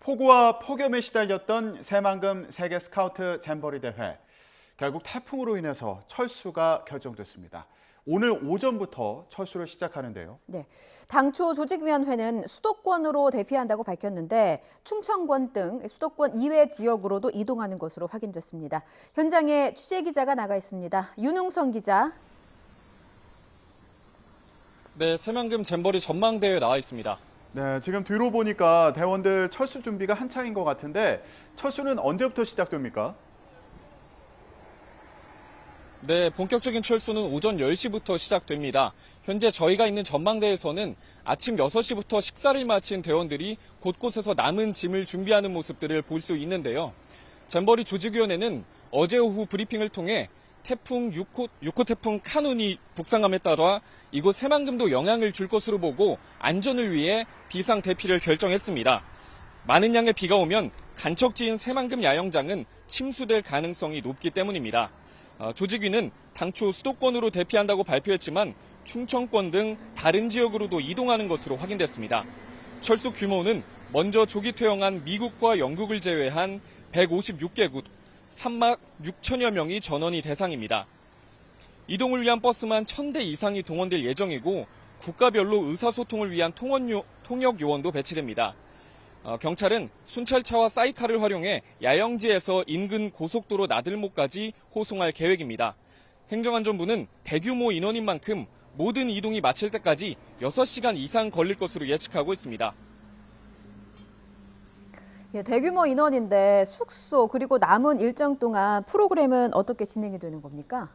폭우와 폭염에 시달렸던 새만금 세계 스카우트 잼버리 대회. 결국 태풍으로 인해서 철수가 결정됐습니다. 오늘 오전부터 철수를 시작하는데요. 네, 당초 조직위원회는 수도권으로 대피한다고 밝혔는데 충청권 등 수도권 이외 지역으로도 이동하는 것으로 확인됐습니다. 현장에 취재기자가 나가 있습니다. 윤웅선 기자. 네, 새만금 잼버리 전망대에 나와 있습니다. 네, 지금 뒤로 보니까 대원들 철수 준비가 한창인 것 같은데 철수는 언제부터 시작됩니까? 네, 본격적인 철수는 오전 10시부터 시작됩니다. 현재 저희가 있는 전망대에서는 아침 6시부터 식사를 마친 대원들이 곳곳에서 남은 짐을 준비하는 모습들을 볼 수 있는데요. 잼버리 조직위원회는 어제 오후 브리핑을 통해 태풍 6호 태풍 카눈이 북상함에 따라 이곳 새만금도 영향을 줄 것으로 보고 안전을 위해 비상 대피를 결정했습니다. 많은 양의 비가 오면 간척지인 새만금 야영장은 침수될 가능성이 높기 때문입니다. 조직위는 당초 수도권으로 대피한다고 발표했지만 충청권 등 다른 지역으로도 이동하는 것으로 확인됐습니다. 철수 규모는 먼저 조기 퇴영한 미국과 영국을 제외한 156개국 3만 6천여 명이 전원이 대상입니다. 이동을 위한 버스만 1,000대 이상이 동원될 예정이고 국가별로 의사소통을 위한 통역 요원도 배치됩니다. 경찰은 순찰차와 사이카를 활용해 야영지에서 인근 고속도로 나들목까지 호송할 계획입니다. 행정안전부는 대규모 인원인 만큼 모든 이동이 마칠 때까지 6시간 이상 걸릴 것으로 예측하고 있습니다. 예, 대규모 인원인데 숙소 그리고 남은 일정 동안 프로그램은 어떻게 진행이 되는 겁니까?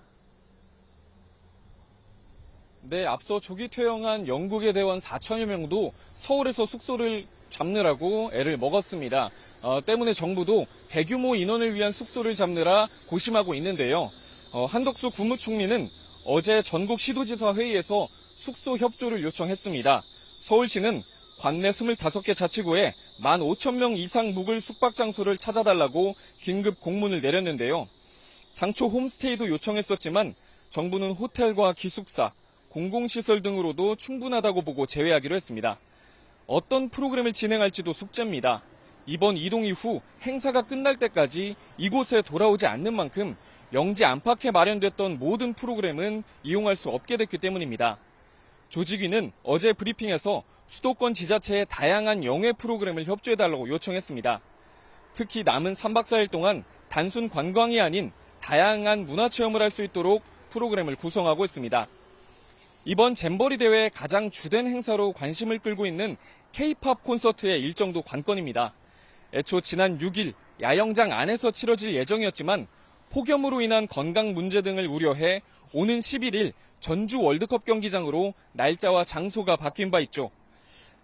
네, 앞서 조기 퇴영한 영국의 대원 4천여 명도 서울에서 숙소를 잡느라고 애를 먹었습니다. 때문에 정부도 대규모 인원을 위한 숙소를 잡느라 고심하고 있는데요. 한덕수 국무총리는 어제 전국 시도지사 회의에서 숙소 협조를 요청했습니다. 서울시는 관내 25개 자치구에 15,000명 이상 묵을 숙박 장소를 찾아달라고 긴급 공문을 내렸는데요. 당초 홈스테이도 요청했었지만 정부는 호텔과 기숙사, 공공시설 등으로도 충분하다고 보고 제외하기로 했습니다. 어떤 프로그램을 진행할지도 숙제입니다. 이번 이동 이후 행사가 끝날 때까지 이곳에 돌아오지 않는 만큼 영지 안팎에 마련됐던 모든 프로그램은 이용할 수 없게 됐기 때문입니다. 조직위는 어제 브리핑에서 수도권 지자체에 다양한 영해 프로그램을 협조해달라고 요청했습니다. 특히 남은 3박 4일 동안 단순 관광이 아닌 다양한 문화체험을 할 수 있도록 프로그램을 구성하고 있습니다. 이번 잼버리 대회의 가장 주된 행사로 관심을 끌고 있는 K-팝 콘서트의 일정도 관건입니다. 애초 지난 6일 야영장 안에서 치러질 예정이었지만 폭염으로 인한 건강 문제 등을 우려해 오는 11일 전주 월드컵 경기장으로 날짜와 장소가 바뀐 바 있죠.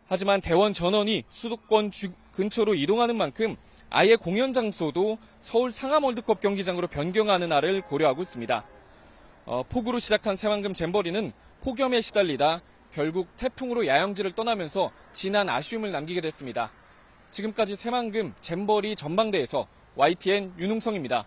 하지만 대원 전원이 수도권 근처로 이동하는 만큼 아예 공연 장소도 서울 상암 월드컵 경기장으로 변경하는 안을 고려하고 있습니다. 폭우로 시작한 새만금 잼버리는 폭염에 시달리다 결국 태풍으로 야영지를 떠나면서 진한 아쉬움을 남기게 됐습니다. 지금까지 새만금 잼버리 전망대에서 YTN 윤웅성입니다.